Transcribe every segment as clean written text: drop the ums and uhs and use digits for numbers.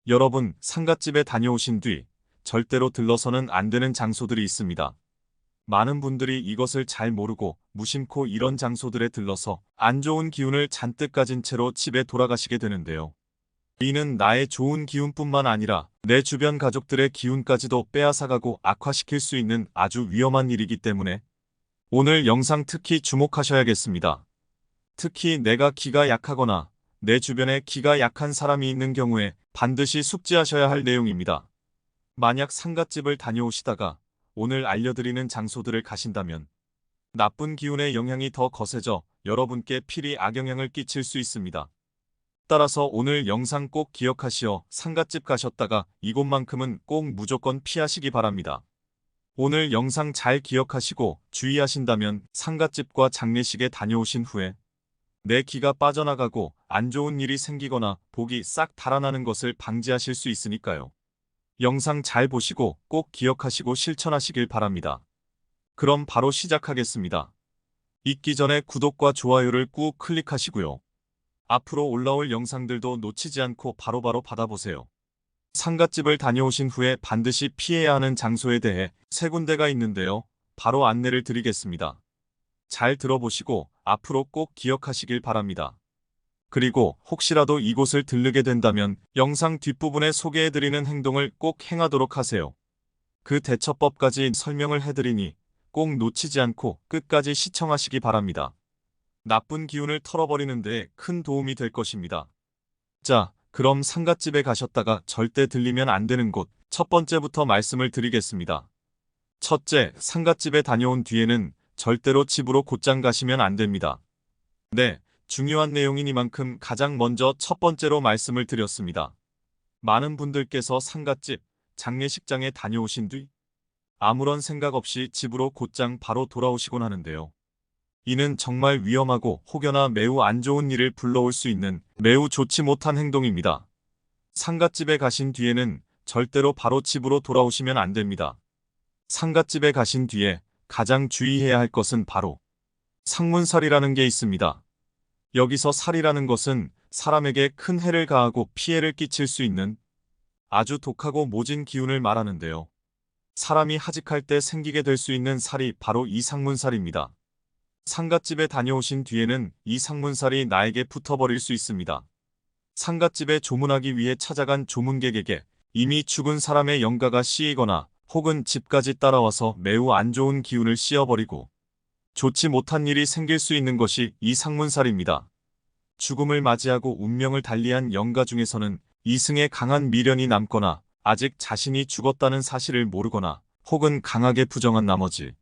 여러분, 상갓집에 다녀오신 뒤 절대로 들러서는 안 되는 장소들이 있습니다. 많은 분들이 이것을 잘 모르고 무심코 이런 장소들에 들러서 안 좋은 기운을 잔뜩 가진 채로 집에 돌아가시게 되는데요. 이는 나의 좋은 기운뿐만 아니라 내 주변 가족들의 기운까지도 빼앗아가고 악화시킬 수 있는 아주 위험한 일이기 때문에 오늘 영상 특히 주목하셔야겠습니다. 특히 내가 기가 약하거나 내 주변에 기가 약한 사람이 있는 경우에 반드시 숙지하셔야 할 내용입니다. 만약 상갓집을 다녀오시다가 오늘 알려드리는 장소들을 가신다면 나쁜 기운의 영향이 더 거세져 여러분께 필히 악영향을 끼칠 수 있습니다. 따라서 오늘 영상 꼭 기억하시어 상갓집 가셨다가 이곳만큼은 꼭 무조건 피하시기 바랍니다. 오늘 영상 잘 기억하시고 주의하신다면 상갓집과 장례식에 다녀오신 후에 내 기가 빠져나가고 안 좋은 일이 생기거나 복이 싹 달아나는 것을 방지하실 수 있으니까요. 영상 잘 보시고 꼭 기억하시고 실천하시길 바랍니다. 그럼 바로 시작하겠습니다. 잊기 전에 구독과 좋아요를 꾹 클릭하시고요. 앞으로 올라올 영상들도 놓치지 않고 바로바로 받아보세요. 상갓집을 다녀오신 후에 반드시 피해야 하는 장소에 대해 세 군데가 있는데요. 바로 안내를 드리겠습니다. 잘 들어보시고 앞으로 꼭 기억하시길 바랍니다. 그리고 혹시라도 이곳을 들르게 된다면 영상 뒷부분에 소개해드리는 행동을 꼭 행하도록 하세요. 그 대처법까지 설명을 해드리니 꼭 놓치지 않고 끝까지 시청하시기 바랍니다. 나쁜 기운을 털어버리는 데 큰 도움이 될 것입니다. 자, 그럼 상갓집에 가셨다가 절대 들리면 안 되는 곳 첫 번째부터 말씀을 드리겠습니다. 첫째, 상갓집에 다녀온 뒤에는 절대로 집으로 곧장 가시면 안 됩니다. 네, 중요한 내용이니만큼 가장 먼저 첫 번째로 말씀을 드렸습니다. 많은 분들께서 상갓집, 장례식장에 다녀오신 뒤 아무런 생각 없이 집으로 곧장 바로 돌아오시곤 하는데요. 이는 정말 위험하고 혹여나 매우 안 좋은 일을 불러올 수 있는 매우 좋지 못한 행동입니다. 상갓집에 가신 뒤에는 절대로 바로 집으로 돌아오시면 안 됩니다. 상갓집에 가신 뒤에 가장 주의해야 할 것은 바로 상문살이라는 게 있습니다. 여기서 살이라는 것은 사람에게 큰 해를 가하고 피해를 끼칠 수 있는 아주 독하고 모진 기운을 말하는데요. 사람이 하직할 때 생기게 될 수 있는 살이 바로 이 상문살입니다. 상갓집에 다녀오신 뒤에는 이 상문살이 나에게 붙어버릴 수 있습니다. 상갓집에 조문하기 위해 찾아간 조문객에게 이미 죽은 사람의 영가가 씌이거나 혹은 집까지 따라와서 매우 안 좋은 기운을 씌어버리고 좋지 못한 일이 생길 수 있는 것이 이 상문살입니다. 죽음을 맞이하고 운명을 달리한 영가 중에서는 이승에 강한 미련이 남거나 아직 자신이 죽었다는 사실을 모르거나 혹은 강하게 부정한 나머지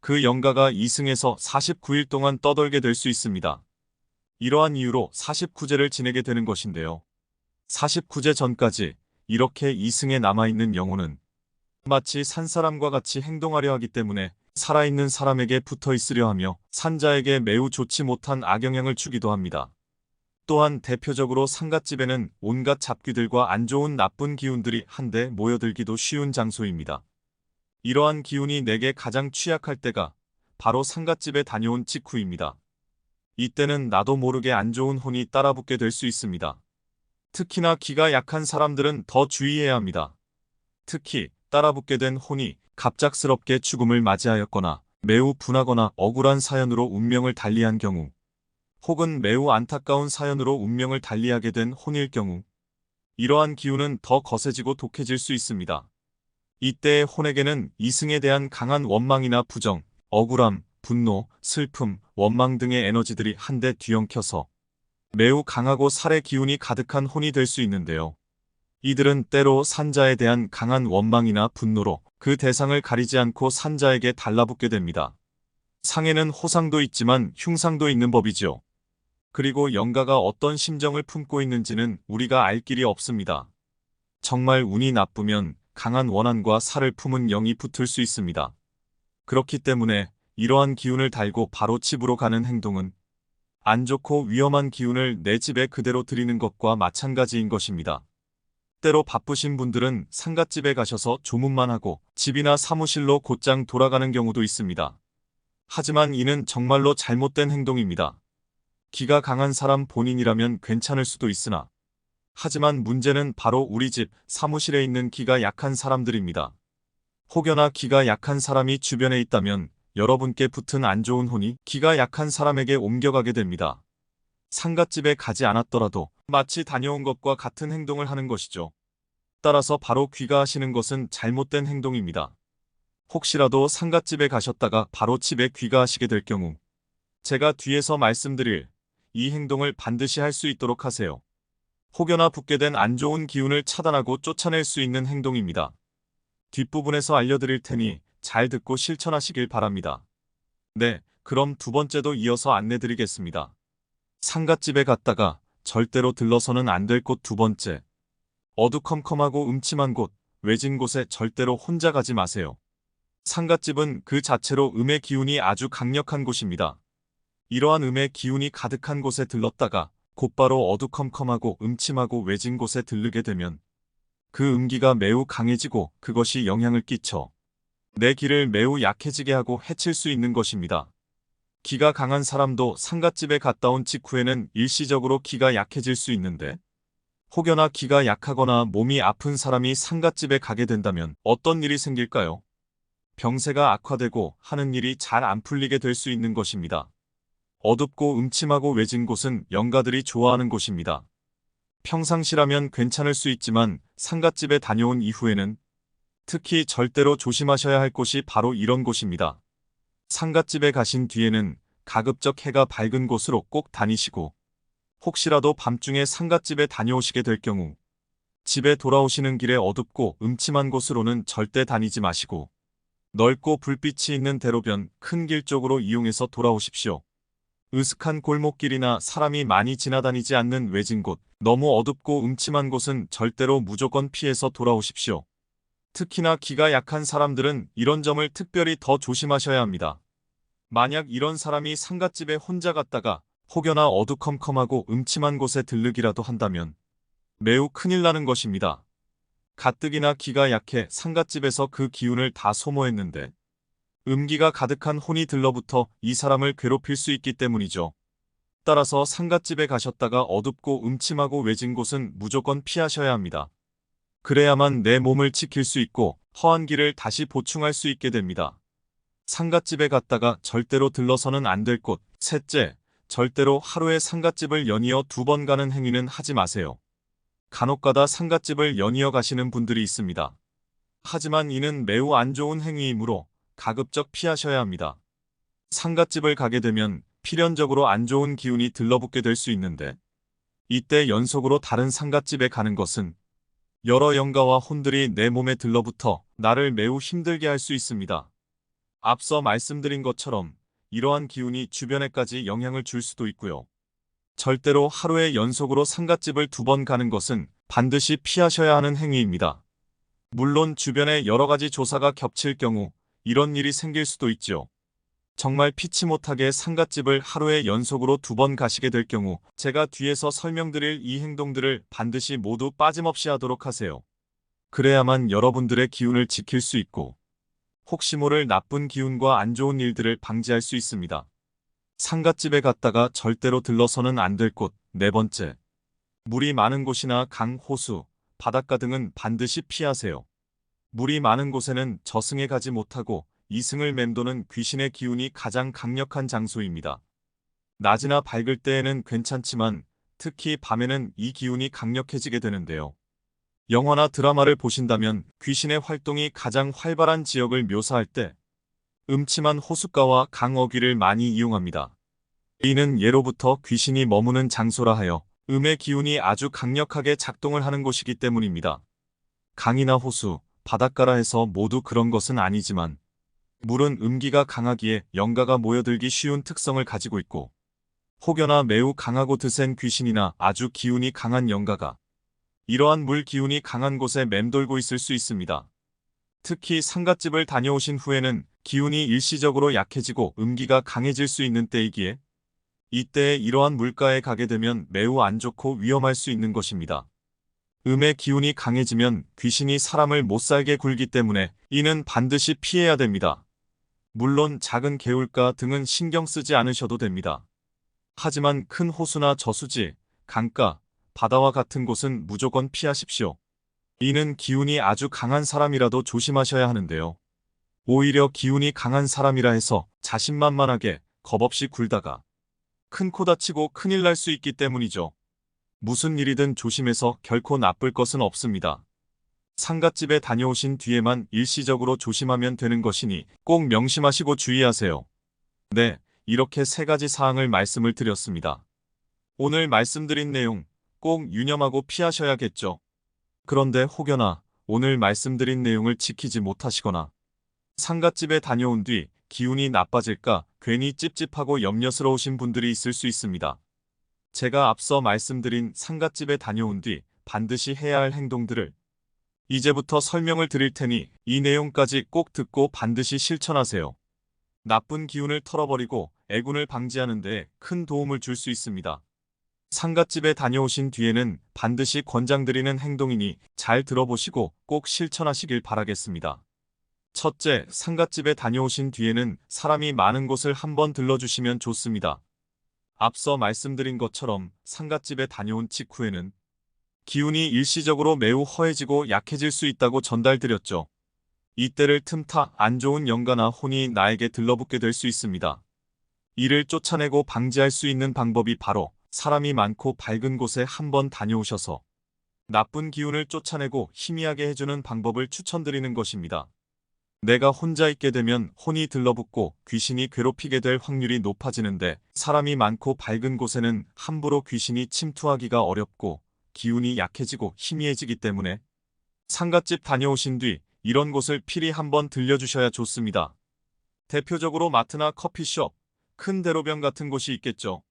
그 영가가 이승에서 49일 동안 떠돌게 될 수 있습니다. 이러한 이유로 49제를 지내게 되는 것인데요. 49제 전까지 이렇게 이승에 남아있는 영혼은 마치 산 사람과 같이 행동하려 하기 때문에 살아있는 사람에게 붙어 있으려 하며 산자에게 매우 좋지 못한 악영향을 주기도 합니다. 또한 대표적으로 상갓집에는 온갖 잡귀들과 안 좋은 나쁜 기운들이 한데 모여들기도 쉬운 장소입니다. 이러한 기운이 내게 가장 취약할 때가 바로 상갓집에 다녀온 직후입니다. 이때는 나도 모르게 안 좋은 혼이 따라붙게 될 수 있습니다. 특히나 기가 약한 사람들은 더 주의해야 합니다. 특히 따라붙게 된 혼이 갑작스럽게 죽음을 맞이하였거나 매우 분하거나 억울한 사연으로 운명을 달리한 경우 혹은 매우 안타까운 사연으로 운명을 달리하게 된 혼일 경우 이러한 기운은 더 거세지고 독해질 수 있습니다. 이때의 혼에게는 이승에 대한 강한 원망이나 부정, 억울함, 분노, 슬픔, 원망 등의 에너지들이 한데 뒤엉켜서 매우 강하고 살의 기운이 가득한 혼이 될 수 있는데요. 이들은 때로 산자에 대한 강한 원망이나 분노로 그 대상을 가리지 않고 산자에게 달라붙게 됩니다. 상에는 호상도 있지만 흉상도 있는 법이죠. 그리고 영가가 어떤 심정을 품고 있는지는 우리가 알 길이 없습니다. 정말 운이 나쁘면 강한 원한과 살을 품은 영이 붙을 수 있습니다. 그렇기 때문에 이러한 기운을 달고 바로 집으로 가는 행동은 안 좋고 위험한 기운을 내 집에 그대로 들이는 것과 마찬가지인 것입니다. 때로 바쁘신 분들은 상갓집에 가셔서 조문만 하고 집이나 사무실로 곧장 돌아가는 경우도 있습니다. 하지만 이는 정말로 잘못된 행동입니다. 기가 강한 사람 본인이라면 괜찮을 수도 있으나 하지만 문제는 바로 우리 집 사무실에 있는 기가 약한 사람들입니다. 혹여나 기가 약한 사람이 주변에 있다면 여러분께 붙은 안 좋은 혼이 기가 약한 사람에게 옮겨가게 됩니다. 상갓집에 가지 않았더라도 마치 다녀온 것과 같은 행동을 하는 것이죠. 따라서 바로 귀가하시는 것은 잘못된 행동입니다. 혹시라도 상갓집에 가셨다가 바로 집에 귀가하시게 될 경우 제가 뒤에서 말씀드릴 이 행동을 반드시 할 수 있도록 하세요. 혹여나 붙게 된 안 좋은 기운을 차단하고 쫓아낼 수 있는 행동입니다. 뒷부분에서 알려드릴 테니 잘 듣고 실천하시길 바랍니다. 네, 그럼 두 번째도 이어서 안내드리겠습니다. 상갓집에 갔다가 절대로 들러서는 안 될 곳 두 번째. 어두컴컴하고 음침한 곳, 외진 곳에 절대로 혼자 가지 마세요. 상갓집은 그 자체로 음의 기운이 아주 강력한 곳입니다. 이러한 음의 기운이 가득한 곳에 들렀다가 곧바로 어두컴컴하고 음침하고 외진 곳에 들르게 되면 그 음기가 매우 강해지고 그것이 영향을 끼쳐 내 기를 매우 약해지게 하고 해칠 수 있는 것입니다. 기가 강한 사람도 상갓집에 갔다 온 직후에는 일시적으로 기가 약해질 수 있는데 혹여나 기가 약하거나 몸이 아픈 사람이 상갓집에 가게 된다면 어떤 일이 생길까요? 병세가 악화되고 하는 일이 잘 안 풀리게 될 수 있는 것입니다. 어둡고 음침하고 외진 곳은 영가들이 좋아하는 곳입니다. 평상시라면 괜찮을 수 있지만 상갓집에 다녀온 이후에는 특히 절대로 조심하셔야 할 곳이 바로 이런 곳입니다. 상갓집에 가신 뒤에는 가급적 해가 밝은 곳으로 꼭 다니시고 혹시라도 밤중에 상갓집에 다녀오시게 될 경우 집에 돌아오시는 길에 어둡고 음침한 곳으로는 절대 다니지 마시고 넓고 불빛이 있는 대로변 큰 길 쪽으로 이용해서 돌아오십시오. 으슥한 골목길이나 사람이 많이 지나다니지 않는 외진 곳, 너무 어둡고 음침한 곳은 절대로 무조건 피해서 돌아오십시오. 특히나 기가 약한 사람들은 이런 점을 특별히 더 조심하셔야 합니다. 만약 이런 사람이 상갓집에 혼자 갔다가 혹여나 어두컴컴하고 음침한 곳에 들르기라도 한다면 매우 큰일 나는 것입니다. 가뜩이나 기가 약해 상갓집에서 그 기운을 다 소모했는데 음기가 가득한 혼이 들러붙어 이 사람을 괴롭힐 수 있기 때문이죠. 따라서 상갓집에 가셨다가 어둡고 음침하고 외진 곳은 무조건 피하셔야 합니다. 그래야만 내 몸을 지킬 수 있고 허한 기를 다시 보충할 수 있게 됩니다. 상갓집에 갔다가 절대로 들러서는 안 될 곳. 셋째, 절대로 하루에 상갓집을 연이어 2번 가는 행위는 하지 마세요. 간혹가다 상갓집을 연이어 가시는 분들이 있습니다. 하지만 이는 매우 안 좋은 행위이므로 가급적 피하셔야 합니다. 상갓집을 가게 되면 필연적으로 안 좋은 기운이 들러붙게 될 수 있는데 이때 연속으로 다른 상갓집에 가는 것은 여러 영가와 혼들이 내 몸에 들러붙어 나를 매우 힘들게 할 수 있습니다. 앞서 말씀드린 것처럼 이러한 기운이 주변에까지 영향을 줄 수도 있고요. 절대로 하루에 연속으로 상갓집을 2번 가는 것은 반드시 피하셔야 하는 행위입니다. 물론 주변에 여러 가지 조사가 겹칠 경우 이런 일이 생길 수도 있죠. 정말 피치 못하게 상갓집을 하루에 연속으로 2번 가시게 될 경우 제가 뒤에서 설명드릴 이 행동들을 반드시 모두 빠짐없이 하도록 하세요. 그래야만 여러분들의 기운을 지킬 수 있고 혹시 모를 나쁜 기운과 안 좋은 일들을 방지할 수 있습니다. 상갓집에 갔다가 절대로 들러서는 안 될 곳. 네 번째, 물이 많은 곳이나 강, 호수, 바닷가 등은 반드시 피하세요. 물이 많은 곳에는 저승에 가지 못하고 이승을 맴도는 귀신의 기운이 가장 강력한 장소입니다. 낮이나 밝을 때에는 괜찮지만 특히 밤에는 이 기운이 강력해지게 되는데요. 영화나 드라마를 보신다면 귀신의 활동이 가장 활발한 지역을 묘사할 때 음침한 호숫가와 강 어귀를 많이 이용합니다. 이는 예로부터 귀신이 머무는 장소라 하여 음의 기운이 아주 강력하게 작동을 하는 곳이기 때문입니다. 강이나 호수, 바닷가라 해서 모두 그런 것은 아니지만 물은 음기가 강하기에 영가가 모여들기 쉬운 특성을 가지고 있고 혹여나 매우 강하고 드센 귀신이나 아주 기운이 강한 영가가 이러한 물 기운이 강한 곳에 맴돌고 있을 수 있습니다. 특히 상갓집을 다녀오신 후에는 기운이 일시적으로 약해지고 음기가 강해질 수 있는 때이기에 이때에 이러한 물가에 가게 되면 매우 안 좋고 위험할 수 있는 것입니다. 음의 기운이 강해지면 귀신이 사람을 못살게 굴기 때문에 이는 반드시 피해야 됩니다. 물론 작은 개울가 등은 신경 쓰지 않으셔도 됩니다. 하지만 큰 호수나 저수지, 강가, 바다와 같은 곳은 무조건 피하십시오. 이는 기운이 아주 강한 사람이라도 조심하셔야 하는데요. 오히려 기운이 강한 사람이라 해서 자신만만하게 겁없이 굴다가 큰 코 다치고 큰일 날 수 있기 때문이죠. 무슨 일이든 조심해서 결코 나쁠 것은 없습니다. 상갓집에 다녀오신 뒤에만 일시적으로 조심하면 되는 것이니 꼭 명심하시고 주의하세요. 네, 이렇게 3가지 사항을 말씀을 드렸습니다. 오늘 말씀드린 내용 꼭 유념하고 피하셔야겠죠. 그런데 혹여나 오늘 말씀드린 내용을 지키지 못하시거나 상갓집에 다녀온 뒤 기운이 나빠질까 괜히 찝찝하고 염려스러우신 분들이 있을 수 있습니다. 제가 앞서 말씀드린 상갓집에 다녀온 뒤 반드시 해야 할 행동들을 이제부터 설명을 드릴 테니 이 내용까지 꼭 듣고 반드시 실천하세요. 나쁜 기운을 털어버리고 애군을 방지하는 데 큰 도움을 줄 수 있습니다. 상갓집에 다녀오신 뒤에는 반드시 권장드리는 행동이니 잘 들어보시고 꼭 실천하시길 바라겠습니다. 첫째, 상갓집에 다녀오신 뒤에는 사람이 많은 곳을 한번 들러주시면 좋습니다. 앞서 말씀드린 것처럼 상갓집에 다녀온 직후에는 기운이 일시적으로 매우 허해지고 약해질 수 있다고 전달드렸죠. 이때를 틈타 안 좋은 영가나 혼이 나에게 들러붙게 될 수 있습니다. 이를 쫓아내고 방지할 수 있는 방법이 바로 사람이 많고 밝은 곳에 한번 다녀오셔서 나쁜 기운을 쫓아내고 희미하게 해주는 방법을 추천드리는 것입니다. 내가 혼자 있게 되면 혼이 들러붙고 귀신이 괴롭히게 될 확률이 높아지는데 사람이 많고 밝은 곳에는 함부로 귀신이 침투하기가 어렵고 기운이 약해지고 희미해지기 때문에 상갓집 다녀오신 뒤 이런 곳을 필히 한번 들려주셔야 좋습니다. 대표적으로 마트나 커피숍, 큰 대로변 같은 곳이 있겠죠.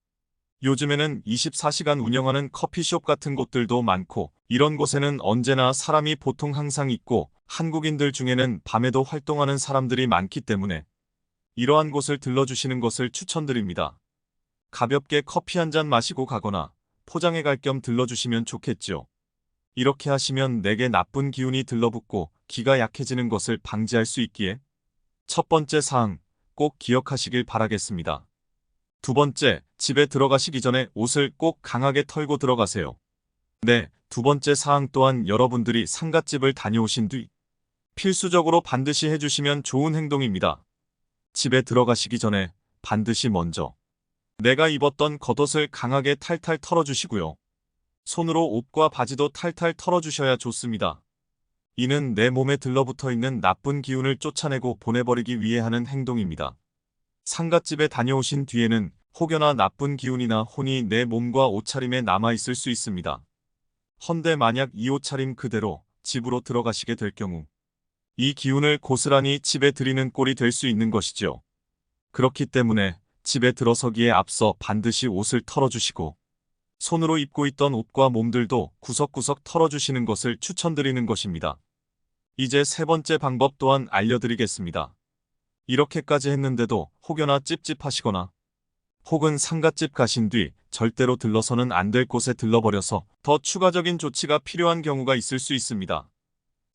요즘에는 24시간 운영하는 커피숍 같은 곳들도 많고 이런 곳에는 언제나 사람이 보통 항상 있고 한국인들 중에는 밤에도 활동하는 사람들이 많기 때문에 이러한 곳을 들러주시는 것을 추천드립니다. 가볍게 커피 한 잔 마시고 가거나 포장해 갈 겸 들러주시면 좋겠죠. 이렇게 하시면 내게 나쁜 기운이 들러붙고 기가 약해지는 것을 방지할 수 있기에 첫 번째 사항 꼭 기억하시길 바라겠습니다. 두 번째, 집에 들어가시기 전에 옷을 꼭 강하게 털고 들어가세요. 네, 두 번째 사항 또한 여러분들이 상갓집을 다녀오신 뒤 필수적으로 반드시 해주시면 좋은 행동입니다. 집에 들어가시기 전에 반드시 먼저 내가 입었던 겉옷을 강하게 탈탈 털어주시고요. 손으로 옷과 바지도 탈탈 털어주셔야 좋습니다. 이는 내 몸에 들러붙어 있는 나쁜 기운을 쫓아내고 보내버리기 위해 하는 행동입니다. 상갓집에 다녀오신 뒤에는 혹여나 나쁜 기운이나 혼이 내 몸과 옷차림에 남아있을 수 있습니다. 헌데 만약 이 옷차림 그대로 집으로 들어가시게 될 경우 이 기운을 고스란히 집에 들이는 꼴이 될 수 있는 것이죠. 그렇기 때문에 집에 들어서기에 앞서 반드시 옷을 털어주시고 손으로 입고 있던 옷과 몸들도 구석구석 털어주시는 것을 추천드리는 것입니다. 이제 세 번째 방법 또한 알려드리겠습니다. 이렇게까지 했는데도 혹여나 찝찝하시거나 혹은 상갓집 가신 뒤 절대로 들러서는 안 될 곳에 들러버려서 더 추가적인 조치가 필요한 경우가 있을 수 있습니다.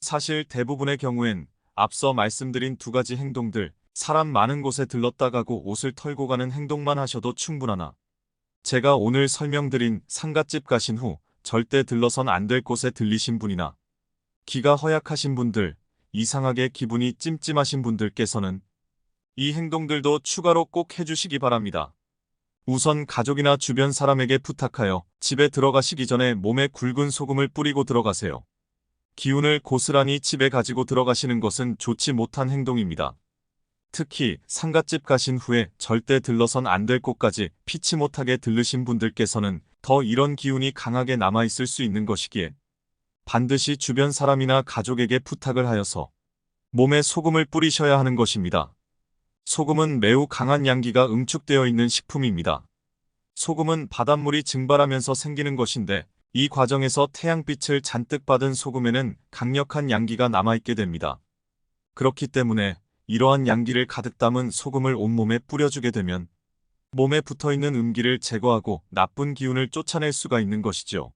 사실 대부분의 경우엔 앞서 말씀드린 2가지 행동들, 사람 많은 곳에 들렀다 가고 옷을 털고 가는 행동만 하셔도 충분하나 제가 오늘 설명드린 상갓집 가신 후 절대 들러선 안 될 곳에 들리신 분이나 기가 허약하신 분들, 이상하게 기분이 찜찜하신 분들께서는 이 행동들도 추가로 꼭 해주시기 바랍니다. 우선 가족이나 주변 사람에게 부탁하여 집에 들어가시기 전에 몸에 굵은 소금을 뿌리고 들어가세요. 기운을 고스란히 집에 가지고 들어가시는 것은 좋지 못한 행동입니다. 특히 상갓집 가신 후에 절대 들러선 안 될 곳까지 피치 못하게 들르신 분들께서는 더 이런 기운이 강하게 남아있을 수 있는 것이기에 반드시 주변 사람이나 가족에게 부탁을 하여서 몸에 소금을 뿌리셔야 하는 것입니다. 소금은 매우 강한 양기가 응축되어 있는 식품입니다. 소금은 바닷물이 증발하면서 생기는 것인데 이 과정에서 태양빛을 잔뜩 받은 소금에는 강력한 양기가 남아있게 됩니다. 그렇기 때문에 이러한 양기를 가득 담은 소금을 온몸에 뿌려주게 되면 몸에 붙어있는 음기를 제거하고 나쁜 기운을 쫓아낼 수가 있는 것이죠.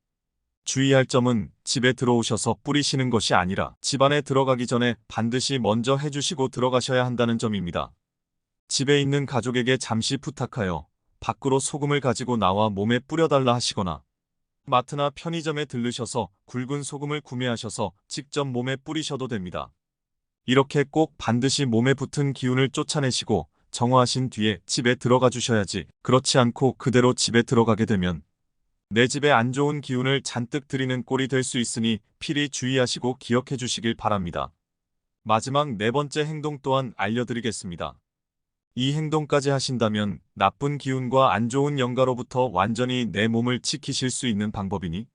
주의할 점은 집에 들어오셔서 뿌리시는 것이 아니라 집 안에 들어가기 전에 반드시 먼저 해주시고 들어가셔야 한다는 점입니다. 집에 있는 가족에게 잠시 부탁하여 밖으로 소금을 가지고 나와 몸에 뿌려달라 하시거나 마트나 편의점에 들르셔서 굵은 소금을 구매하셔서 직접 몸에 뿌리셔도 됩니다. 이렇게 꼭 반드시 몸에 붙은 기운을 쫓아내시고 정화하신 뒤에 집에 들어가 주셔야지, 그렇지 않고 그대로 집에 들어가게 되면 내 집에 안 좋은 기운을 잔뜩 들이는 꼴이 될 수 있으니 필히 주의하시고 기억해 주시길 바랍니다. 마지막 네 번째 행동 또한 알려드리겠습니다. 이 행동까지 하신다면 나쁜 기운과 안 좋은 영가로부터 완전히 내 몸을 지키실 수 있는 방법이니,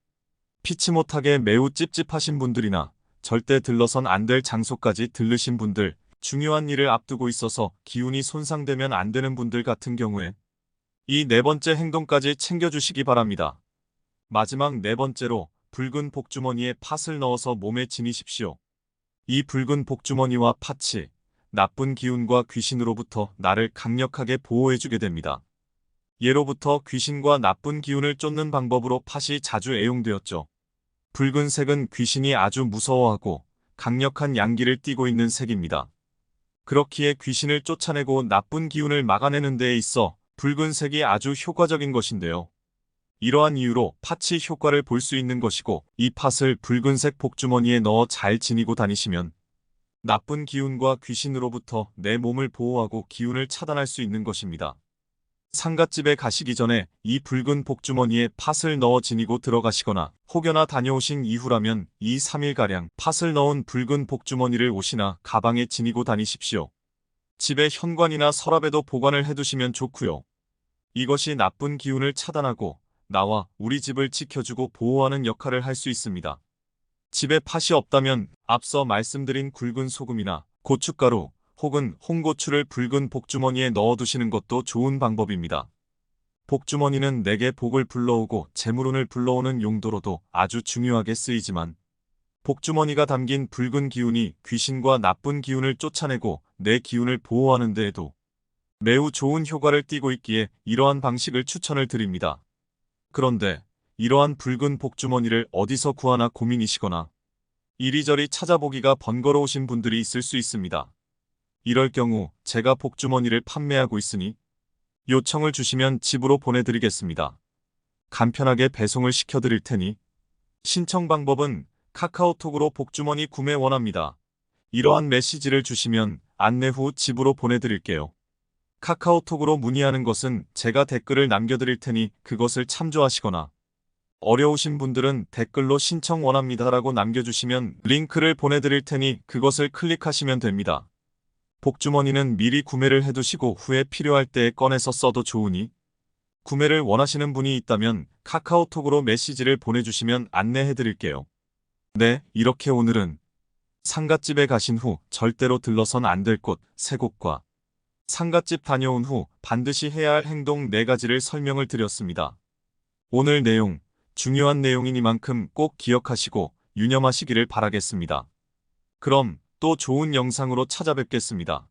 피치 못하게 매우 찝찝하신 분들이나 절대 들러선 안 될 장소까지 들르신 분들, 중요한 일을 앞두고 있어서 기운이 손상되면 안 되는 분들 같은 경우에 이 네 번째 행동까지 챙겨주시기 바랍니다. 마지막 네 번째로 붉은 복주머니에 팥을 넣어서 몸에 지니십시오. 이 붉은 복주머니와 팥이 나쁜 기운과 귀신으로부터 나를 강력하게 보호해주게 됩니다. 예로부터 귀신과 나쁜 기운을 쫓는 방법으로 팥이 자주 애용되었죠. 붉은색은 귀신이 아주 무서워하고 강력한 양기를 띠고 있는 색입니다. 그렇기에 귀신을 쫓아내고 나쁜 기운을 막아내는 데에 있어 붉은색이 아주 효과적인 것인데요. 이러한 이유로 팥이 효과를 볼 수 있는 것이고, 이 팥을 붉은색 복주머니에 넣어 잘 지니고 다니시면 나쁜 기운과 귀신으로부터 내 몸을 보호하고 기운을 차단할 수 있는 것입니다. 상갓집에 가시기 전에 이 붉은 복주머니에 팥을 넣어 지니고 들어가시거나 혹여나 다녀오신 이후라면 2, 3일가량 팥을 넣은 붉은 복주머니를 옷이나 가방에 지니고 다니십시오. 집의 현관이나 서랍에도 보관을 해두시면 좋고요. 이것이 나쁜 기운을 차단하고 나와 우리 집을 지켜주고 보호하는 역할을 할 수 있습니다. 집에 팥이 없다면 앞서 말씀드린 굵은 소금이나 고춧가루 혹은 홍고추를 붉은 복주머니에 넣어두시는 것도 좋은 방법입니다. 복주머니는 내게 복을 불러오고 재물운을 불러오는 용도로도 아주 중요하게 쓰이지만, 복주머니가 담긴 붉은 기운이 귀신과 나쁜 기운을 쫓아내고 내 기운을 보호하는 데에도 매우 좋은 효과를 띠고 있기에 이러한 방식을 추천을 드립니다. 그런데 이러한 붉은 복주머니를 어디서 구하나 고민이시거나 이리저리 찾아보기가 번거로우신 분들이 있을 수 있습니다. 이럴 경우 제가 복주머니를 판매하고 있으니 요청을 주시면 집으로 보내드리겠습니다. 간편하게 배송을 시켜드릴 테니 신청 방법은 카카오톡으로 복주머니 구매 원합니다. 이러한 메시지를 주시면 안내 후 집으로 보내드릴게요. 카카오톡으로 문의하는 것은 제가 댓글을 남겨드릴 테니 그것을 참조하시거나, 어려우신 분들은 댓글로 신청 원합니다라고 남겨주시면 링크를 보내드릴 테니 그것을 클릭하시면 됩니다. 복주머니는 미리 구매를 해두시고 후에 필요할 때에 꺼내서 써도 좋으니, 구매를 원하시는 분이 있다면 카카오톡으로 메시지를 보내주시면 안내해드릴게요. 네, 이렇게 오늘은 상갓집에 가신 후 절대로 들러선 안 될 곳 3곳과 상갓집 다녀온 후 반드시 해야 할 행동 4가지를 설명을 드렸습니다. 오늘 내용, 중요한 내용이니만큼 꼭 기억하시고 유념하시기를 바라겠습니다. 그럼 또 좋은 영상으로 찾아뵙겠습니다.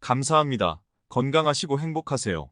감사합니다. 건강하시고 행복하세요.